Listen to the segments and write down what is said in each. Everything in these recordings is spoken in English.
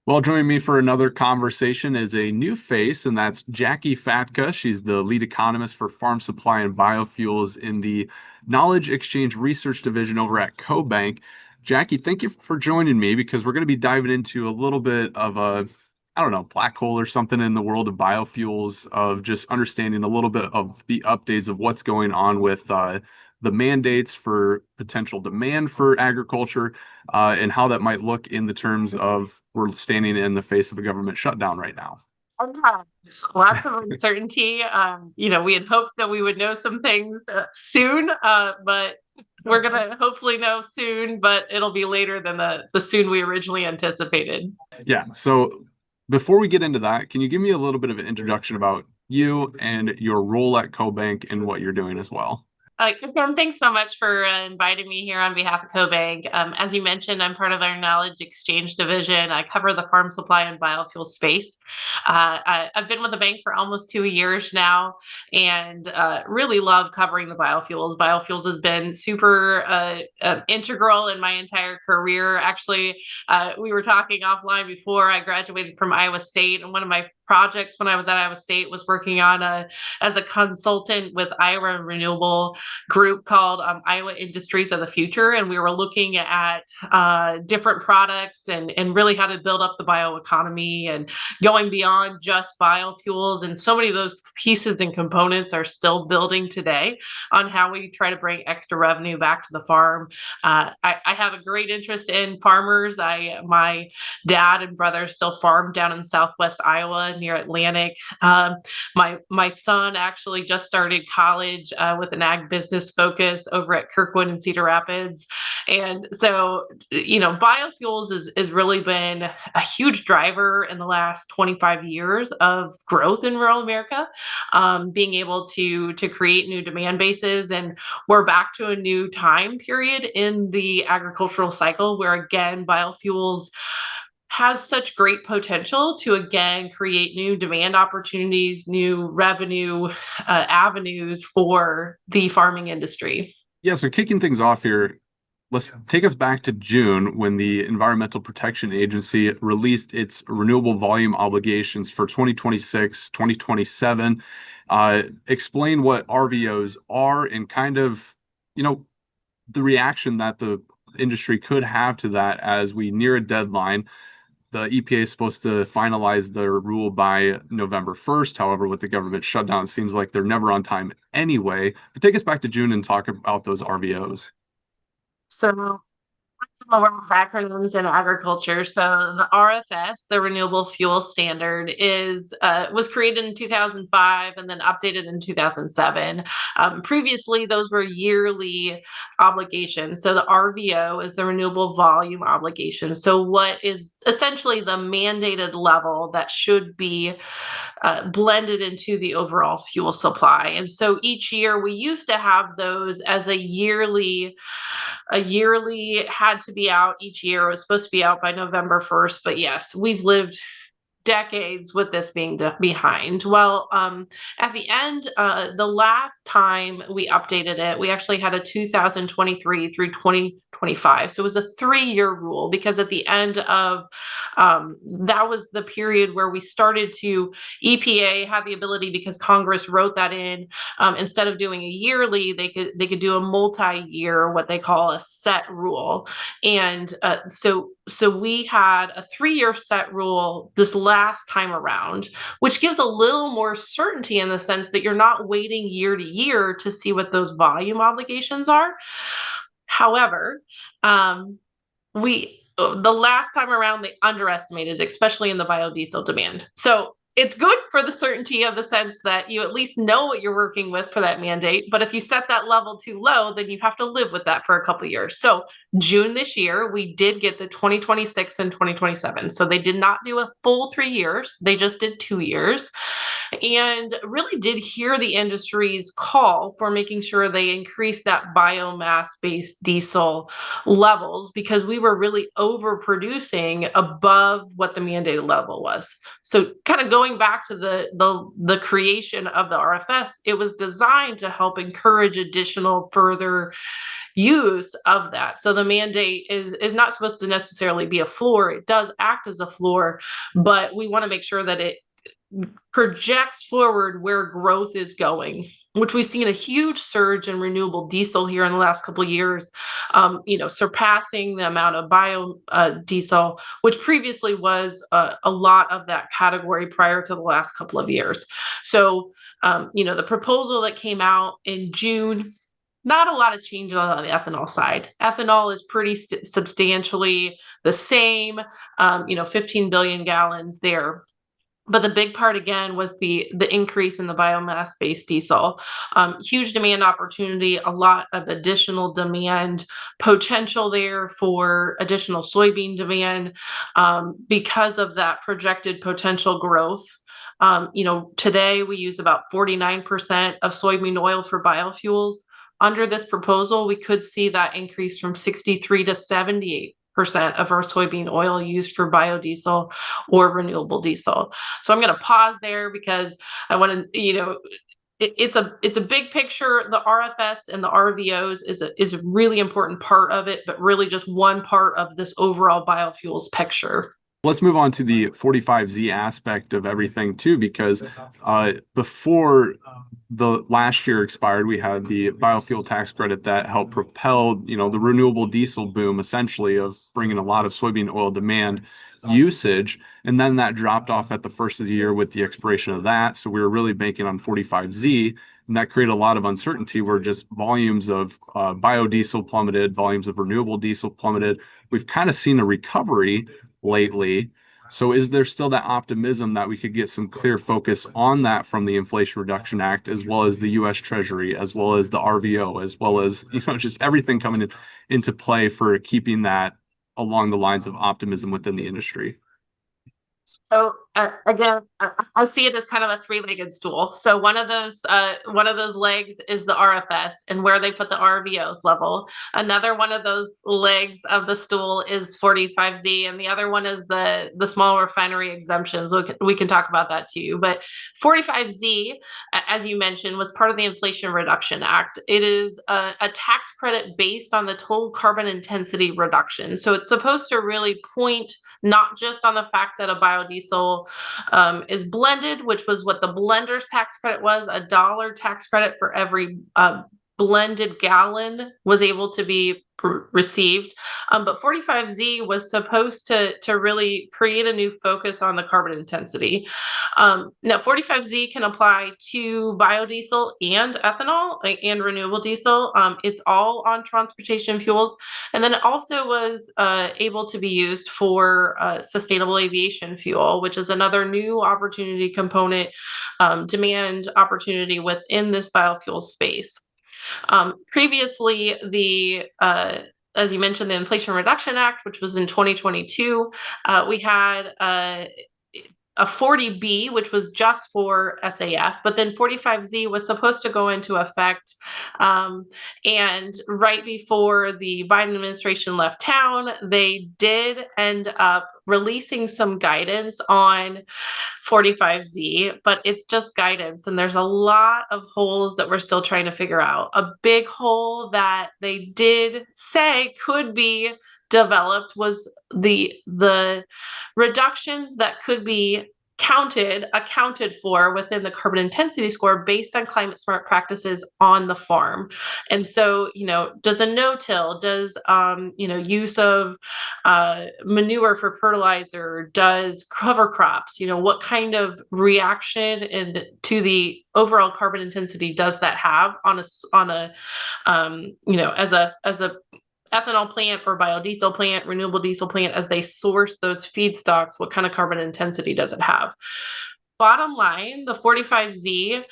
Well, joining me for another conversation is a new face, and that's Jacqui Fatka. She's the lead economist for farm supply and biofuels in the Knowledge Exchange Research Division over at CoBank. Jacqui, thank you for joining me because we're going to be diving into a little bit of a, I don't know, black hole or something in the world of biofuels, of just understanding a little bit of the updates of what's going on with the mandates for potential demand for agriculture and how that might look in the terms of we're standing in the face of a government shutdown right now. Sometimes lots of uncertainty. We had hoped that we would know some things soon, but we're gonna hopefully know soon, but it'll be later than the soon we originally anticipated. Yeah. So before we get into that, can you give me a little bit of an introduction about you and your role at CoBank and what you're doing as well? Again, thanks so much for inviting me here on behalf of CoBank. As you mentioned, I'm part of our knowledge exchange division. I cover the farm supply and biofuel space. I've been with the bank for almost 2 years now and really love covering the biofuels. Biofuels has been super integral in my entire career. Actually, we were talking offline before I graduated from Iowa State, and one of my projects when I was at Iowa State was working on as a consultant with Iowa Renewable group called Iowa Industries of the Future. And we were looking at different products and really how to build up the bioeconomy and going beyond just biofuels. And so many of those pieces and components are still building today on how we try to bring extra revenue back to the farm. I have a great interest in farmers. My dad and brother still farm down in Southwest Iowa near Atlantic. My son actually just started college with an ag business focus over at Kirkwood and Cedar Rapids. And so, biofuels has really been a huge driver in the last 25 years of growth in rural America, being able to create new demand bases. And we're back to a new time period in the agricultural cycle where, again, biofuels has such great potential to again create new demand opportunities, new revenue avenues for the farming industry. Yeah, so kicking things off here, let's take us back to June when the Environmental Protection Agency released its renewable volume obligations for 2026, 2027. Explain what RVOs are and kind of, the reaction that the industry could have to that as we near a deadline. The EPA is supposed to finalize their rule by November 1st. However, with the government shutdown, it seems like they're never on time anyway. But take us back to June and talk about those RVOs. So more acronyms in agriculture. So the RFS, the Renewable Fuel Standard, is was created in 2005 and then updated in 2007. Previously, those were yearly obligations. So the RVO is the Renewable Volume Obligation. So what is essentially the mandated level that should be blended into the overall fuel supply. And so each year we used to have those as a yearly had to be out each year. It was supposed to be out by November 1st. But yes, we've lived decades with this being behind. Well, at the end, the last time we updated it, we actually had a 2023 through 2025. So it was a 3-year rule because at the end of that was the period where we started to EPA had the ability because Congress wrote that in. Instead of doing a yearly, they could do a multi-year, what they call a set rule. And so we had a 3-year set rule this last time around, which gives a little more certainty in the sense that you're not waiting year to year to see what those volume obligations are. However, the last time around they underestimated, especially in the biodiesel demand. So it's good for the certainty of the sense that you at least know what you're working with for that mandate. But if you set that level too low, then you have to live with that for a couple of years. So June this year, we did get the 2026 and 2027. So they did not do a full 3 years. They just did 2 years. and really did hear the industry's call for making sure they increased that biomass-based diesel levels, because we were really overproducing above what the mandated level was. So kind of going back to the creation of the RFS, it was designed to help encourage additional further use of that. So the mandate is not supposed to necessarily be a floor. It does act as a floor, but we want to make sure that it projects forward where growth is going, which we've seen a huge surge in renewable diesel here in the last couple of years, surpassing the amount of biodiesel, which previously was a lot of that category prior to the last couple of years. So, the proposal that came out in June, not a lot of change on the ethanol side. Ethanol is pretty substantially the same, 15 billion gallons there. But the big part again was the increase in the biomass-based diesel. Huge demand opportunity, a lot of additional demand potential there for additional soybean demand because of that projected potential growth. Today we use about 49% of soybean oil for biofuels. Under this proposal, we could see that increase from 63 to 78% of our soybean oil used for biodiesel or renewable diesel. So I'm going to pause there because I want to, it's a big picture. The RFS and the RVOs is a really important part of it, but really just one part of this overall biofuels picture. Let's move on to the 45Z aspect of everything too, because before the last year expired, we had the biofuel tax credit that helped propel, the renewable diesel boom, essentially, of bringing a lot of soybean oil demand usage. And then that dropped off at the first of the year with the expiration of that. So we were really banking on 45Z. And that created a lot of uncertainty where just volumes of biodiesel plummeted, volumes of renewable diesel plummeted. We've kind of seen a recovery lately. So is there still that optimism that we could get some clear focus on that from the Inflation Reduction Act, as well as the U.S. Treasury, as well as the RVO, as well as, just everything coming into play for keeping that along the lines of optimism within the industry? So again, I see it as kind of a three-legged stool. So one of those legs is the RFS and where they put the RVOs level. Another one of those legs of the stool is 45Z, and the other one is the small refinery exemptions. We can talk about that too. But 45Z, as you mentioned, was part of the Inflation Reduction Act. It is a tax credit based on the total carbon intensity reduction. So it's supposed to really point not just on the fact that a biodiesel is blended, which was what the blender's tax credit was, $1 tax credit for every blended gallon was able to be received. But 45Z was supposed to really create a new focus on the carbon intensity. Now, 45Z can apply to biodiesel and ethanol and renewable diesel. It's all on transportation fuels. And then it also was able to be used for sustainable aviation fuel, which is another new opportunity component, demand opportunity within this biofuel space. Previously, as you mentioned, the Inflation Reduction Act, which was in 2022, we had a 40B, which was just for SAF, but then 45Z was supposed to go into effect. And right before the Biden administration left town, they did end up releasing some guidance on 45Z, but it's just guidance. And there's a lot of holes that we're still trying to figure out. A big hole that they did say could be developed was the reductions that could be accounted for within the carbon intensity score based on climate smart practices on the farm. And so, does a no-till, does, use of manure for fertilizer, does cover crops, what kind of reaction and to the overall carbon intensity does that have on a as a ethanol plant or biodiesel plant, renewable diesel plant, as they source those feedstocks, what kind of carbon intensity does it have? Bottom line, the 45Z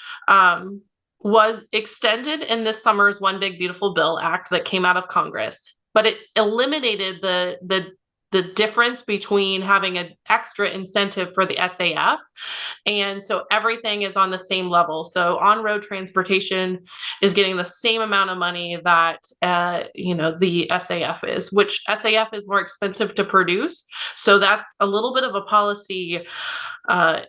was extended in this summer's One Big Beautiful Bill Act that came out of Congress, but it eliminated the the difference between having an extra incentive for the SAF. And so everything is on the same level. So on-road transportation is getting the same amount of money that the SAF is, which SAF is more expensive to produce. So that's a little bit of a policy. SAF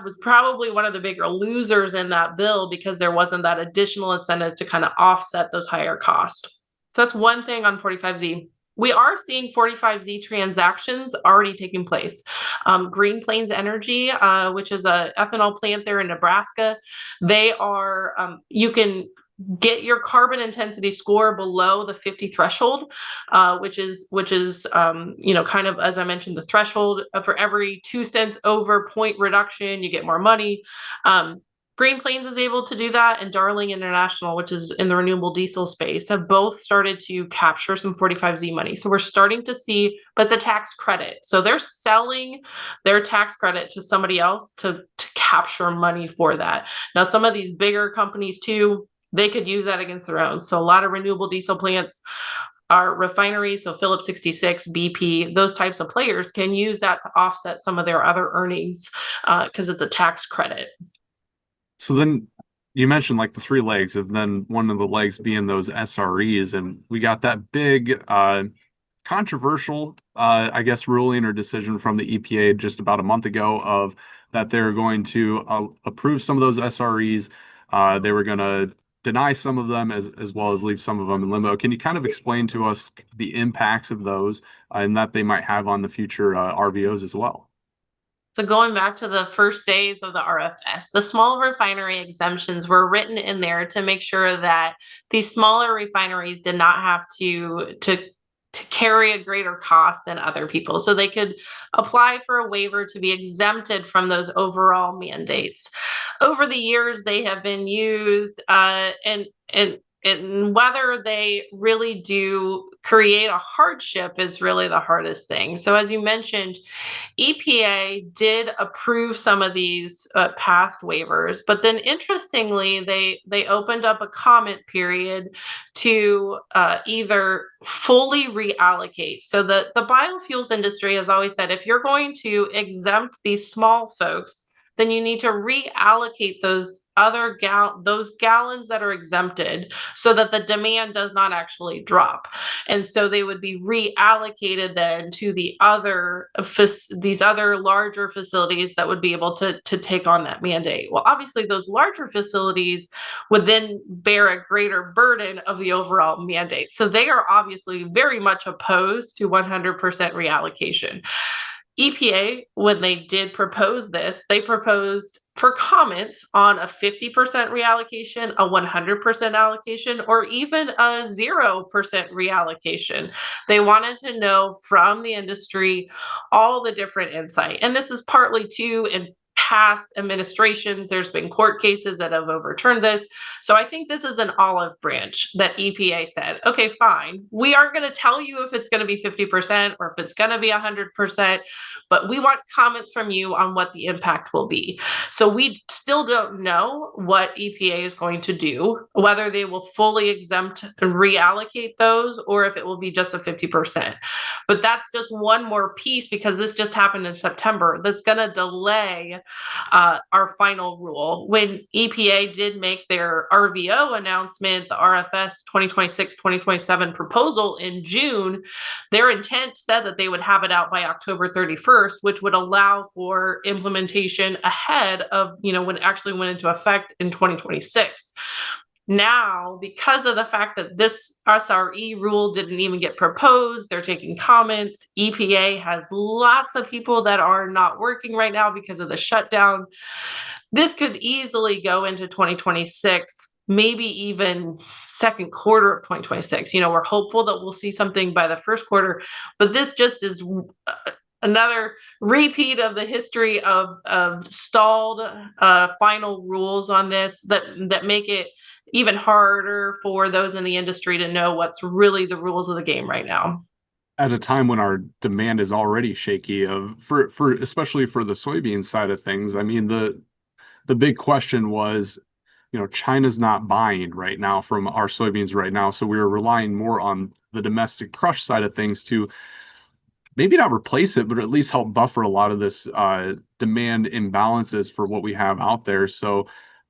was probably one of the bigger losers in that bill because there wasn't that additional incentive to kind of offset those higher costs. So that's one thing on 45Z. We are seeing 45Z transactions already taking place. Green Plains Energy, which is a ethanol plant there in Nebraska, they are, you can get your carbon intensity score below the 50 threshold, which is kind of, as I mentioned, the threshold for every 2 cents over point reduction, you get more money. Green Plains is able to do that, and Darling International, which is in the renewable diesel space, have both started to capture some 45Z money. So we're starting to see, but it's a tax credit. So they're selling their tax credit to somebody else to capture money for that. Now, some of these bigger companies too, they could use that against their own. So a lot of renewable diesel plants are refineries, so Phillips 66, BP, those types of players can use that to offset some of their other earnings because it's a tax credit. So then you mentioned like the three legs, and then one of the legs being those SREs, and we got that big controversial, I guess, ruling or decision from the EPA just about a month ago of that they're going to approve some of those SREs. They were going to deny some of them as well as leave some of them in limbo. Can you kind of explain to us the impacts of those and that they might have on the future RVOs as well? So going back to the first days of the RFS, the small refinery exemptions were written in there to make sure that these smaller refineries did not have to carry a greater cost than other people. So they could apply for a waiver to be exempted from those overall mandates. Over the years, they have been used, and whether they really do create a hardship is really the hardest thing. So as you mentioned, EPA did approve some of these past waivers, but then interestingly, they opened up a comment period to either fully reallocate. So the biofuels industry has always said, if you're going to exempt these small folks, then you need to reallocate those those gallons that are exempted so that the demand does not actually drop. And so they would be reallocated then to these other larger facilities that would be able to take on that mandate. Well, obviously those larger facilities would then bear a greater burden of the overall mandate. So they are obviously very much opposed to 100% reallocation. EPA, when they did propose this, they proposed for comments on a 50% reallocation, a 100% allocation, or even a 0% reallocation. They wanted to know from the industry all the different insight. And this is partly too in past administrations, there's been court cases that have overturned this. So I think this is an olive branch that EPA said, okay, fine. We aren't going to tell you if it's going to be 50% or if it's going to be 100%, but we want comments from you on what the impact will be. So we still don't know what EPA is going to do, whether they will fully exempt and reallocate those or if it will be just a 50%. But that's just one more piece because this just happened in September that's going to delay our final rule. When EPA did make their RVO announcement, the RFS 2026-2027 proposal in June, their intent said that they would have it out by October 31st, which would allow for implementation ahead of, when it actually went into effect in 2026. Now, because of the fact that this SRE rule didn't even get proposed, they're taking comments. EPA has lots of people that are not working right now because of the shutdown. This could easily go into 2026, maybe even second quarter of 2026. We're hopeful that we'll see something by the first quarter, but this just is another repeat of the history of stalled final rules on this that make it even harder for those in the industry to know what's really the rules of the game right now. At a time when our demand is already shaky for especially for the soybean side of things. I mean, the big question was China's not buying right now from our soybeans right now. So we are relying more on the domestic crush side of things to maybe not replace it, but at least help buffer a lot of this demand imbalances for what we have out there. So,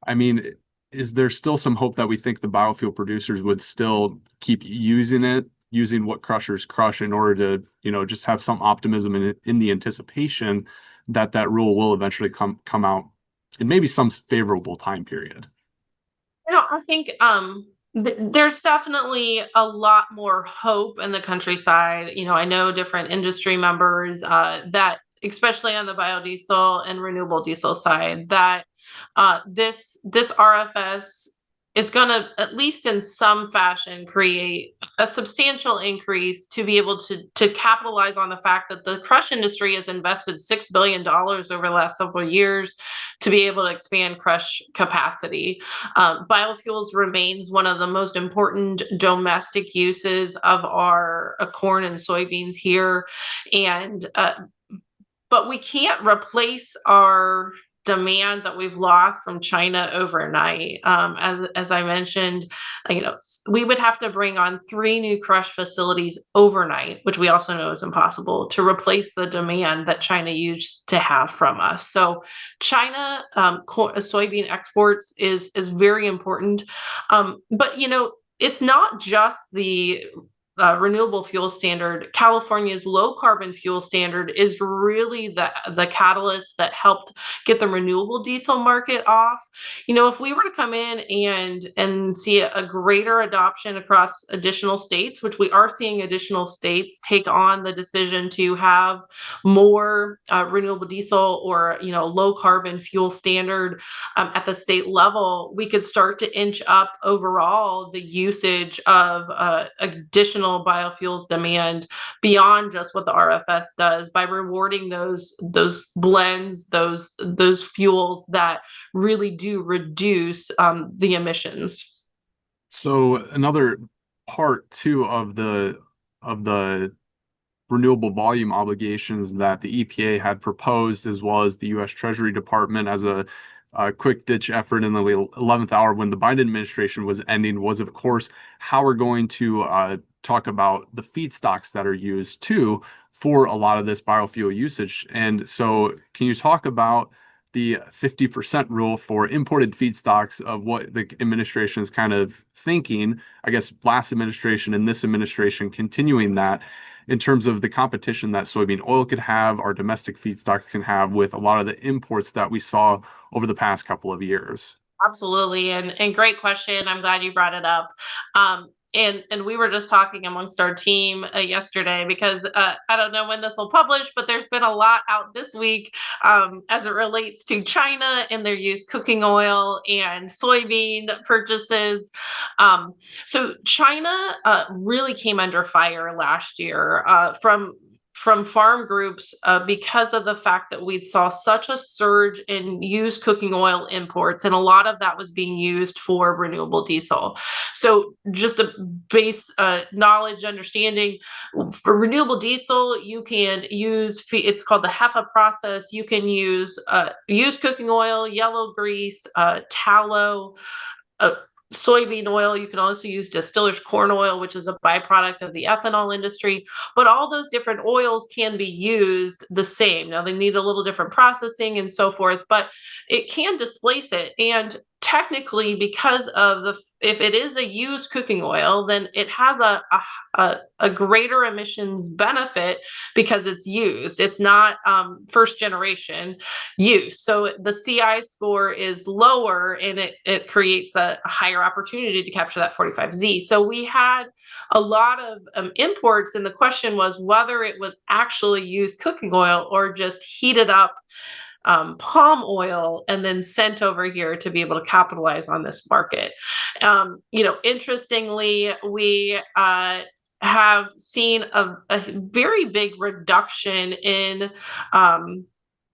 I mean, is there still some hope that we think the biofuel producers would still keep using it, using what crushers crush in order to, just have some optimism in the anticipation that that rule will eventually come out in maybe some favorable time period? I think there's definitely a lot more hope in the countryside. I know different industry members that, especially on the biodiesel and renewable diesel side, that this RFS is going to, at least in some fashion, create a substantial increase to be able to capitalize on the fact that the crush industry has invested $6 billion over the last several years to be able to expand crush capacity. Biofuels remains one of the most important domestic uses of our corn and soybeans here, and but we can't replace our demand that we've lost from China overnight. As I mentioned, you know, we would have to bring on 3 new crush facilities overnight, which we also know is impossible, to replace the demand that China used to have from us. So, China soybean exports is very important, but it's not just the renewable fuel standard. California's low carbon fuel standard is really the catalyst that helped get the renewable diesel market off. If we were to come in and see a greater adoption across additional states, which we are seeing additional states take on the decision to have more renewable diesel or low carbon fuel standard at the state level, we could start to inch up overall the usage of additional biofuels demand beyond just what the RFS does, by rewarding those blends, those fuels that really do reduce the emissions. So another part too of the renewable volume obligations that the EPA had proposed, as well as the U.S. Treasury Department as a quick ditch effort in the 11th hour when the Biden administration was ending, was of course how we're going to talk about the feedstocks that are used too for a lot of this biofuel usage. And so, can you talk about the 50% rule for imported feedstocks, of what the administration is kind of thinking, I guess last administration and this administration continuing that, in terms of the competition that soybean oil could have, our domestic feedstocks can have with a lot of the imports that we saw over the past couple of years? Absolutely, and great question. I'm glad you brought it up. And we were just talking amongst our team yesterday, because I don't know when this will publish, but there's been a lot out this week as it relates to China and their used cooking oil and soybean purchases. So China really came under fire last year from farm groups because of the fact that we saw such a surge in used cooking oil imports, and a lot of that was being used for renewable diesel. So, just a base knowledge understanding, for renewable diesel, you can use, it's called the HEFA process. You can use used cooking oil, yellow grease, tallow, uh, soybean oil. You can also use distiller's corn oil, which is a byproduct of the ethanol industry. But all those different oils can be used the same. Now, they need a little different processing and so forth, but it can displace it. And technically, because of if it is a used cooking oil, then it has a greater emissions benefit because it's used. It's not first generation use. So the CI score is lower, and it creates a higher opportunity to capture that 45Z. So we had a lot of imports, and the question was whether it was actually used cooking oil or just heated up palm oil and then sent over here to be able to capitalize on this market. Interestingly, we have seen a very big reduction in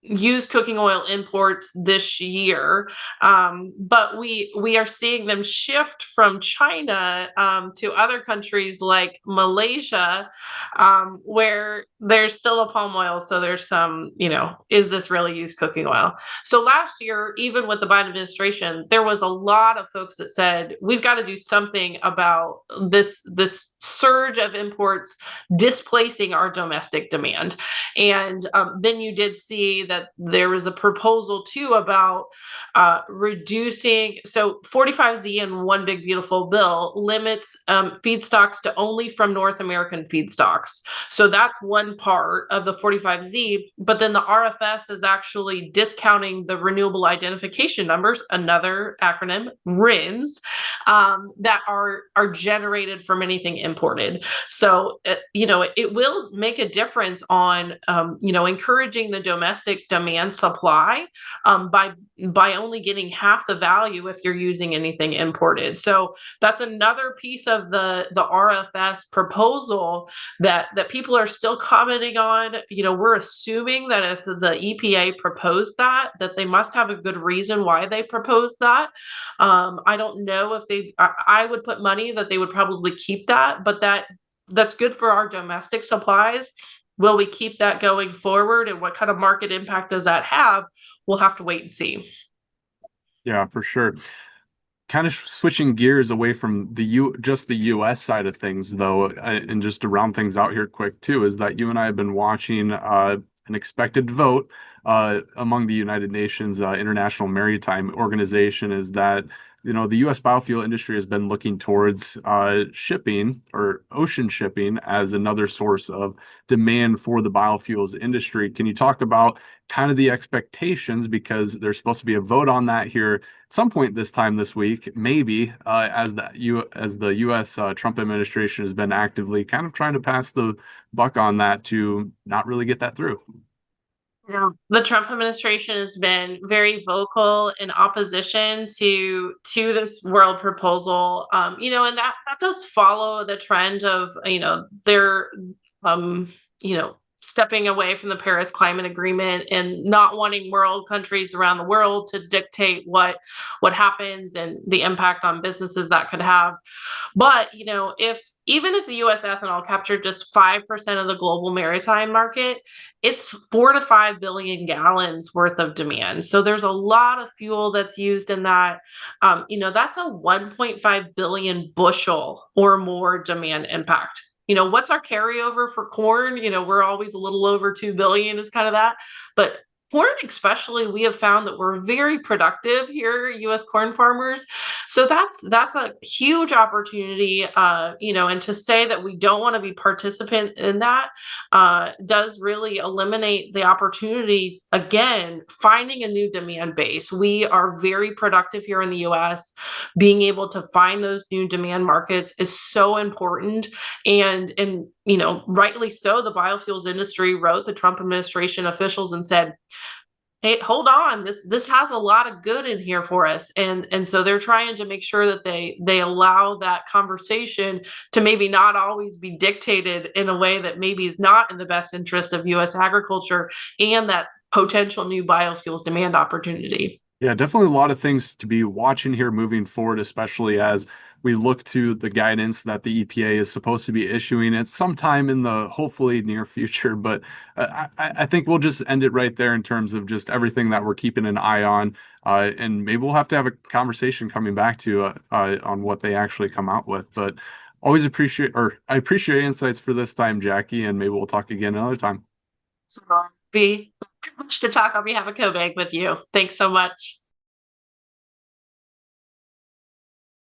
used cooking oil imports this year, but we are seeing them shift from China to other countries like Malaysia, where there's still a palm oil. So there's some, is this really used cooking oil? So last year, even with the Biden administration, there was a lot of folks that said we've got to do something about this surge of imports displacing our domestic demand. And then you did see that there was a proposal too about reducing. So 45Z in one big beautiful bill limits feedstocks to only from North American feedstocks. So that's one part of the 45Z. But then the RFS is actually discounting the renewable identification numbers, another acronym, RINs, that are generated from anything imported. So it will make a difference on encouraging the domestic demand supply by only getting half the value if you're using anything imported. So that's another piece of the RFS proposal that people are still commenting on. We're assuming that if the EPA proposed that they must have a good reason why they proposed that. I don't know if I would put money that they would probably keep that, but that's good for our domestic supplies. Will we keep that going forward, and what kind of market impact does that have? We'll have to wait and see. Yeah, for sure. Kind of switching gears away from just the US side of things, though, and just to round things out here quick too, is that you and I have been watching an expected vote among the United Nations International Maritime Organization. Is that the U.S. biofuel industry has been looking towards shipping or ocean shipping as another source of demand for the biofuels industry. Can you talk about kind of the expectations, because there's supposed to be a vote on that here at some point this time this week, maybe as the U.S. Trump administration has been actively kind of trying to pass the buck on that to not really get that through. Yeah. The Trump administration has been very vocal in opposition to this world proposal. And that does follow the trend of, their stepping away from the Paris Climate Agreement and not wanting world countries around the world to dictate what happens and the impact on businesses that could have. But, if the US ethanol captured just 5% of the global maritime market, it's 4 to 5 billion gallons worth of demand. So there's a lot of fuel that's used in that. That's a 1.5 billion bushel or more demand impact. What's our carryover for corn? We're always a little over 2 billion is kind of that. But corn especially, we have found that we're very productive here, U.S. corn farmers. So that's a huge opportunity, and to say that we don't want to be participant in that does really eliminate the opportunity. Again, finding a new demand base. We are very productive here in the U.S. Being able to find those new demand markets is so important. And rightly so, the biofuels industry wrote the Trump administration officials and said, hey, hold on, this has a lot of good in here for us. And so they're trying to make sure that they allow that conversation to maybe not always be dictated in a way that maybe is not in the best interest of US agriculture and that potential new biofuels demand opportunity. Yeah, definitely a lot of things to be watching here moving forward, especially as we look to the guidance that the EPA is supposed to be issuing at sometime in the hopefully near future. But I think we'll just end it right there in terms of just everything that we're keeping an eye on. And maybe we'll have to have a conversation coming back to on what they actually come out with. But I appreciate your insights for this time, Jacqui, and maybe we'll talk again another time. So be privileged to talk on behalf of CoBank with you. Thanks so much.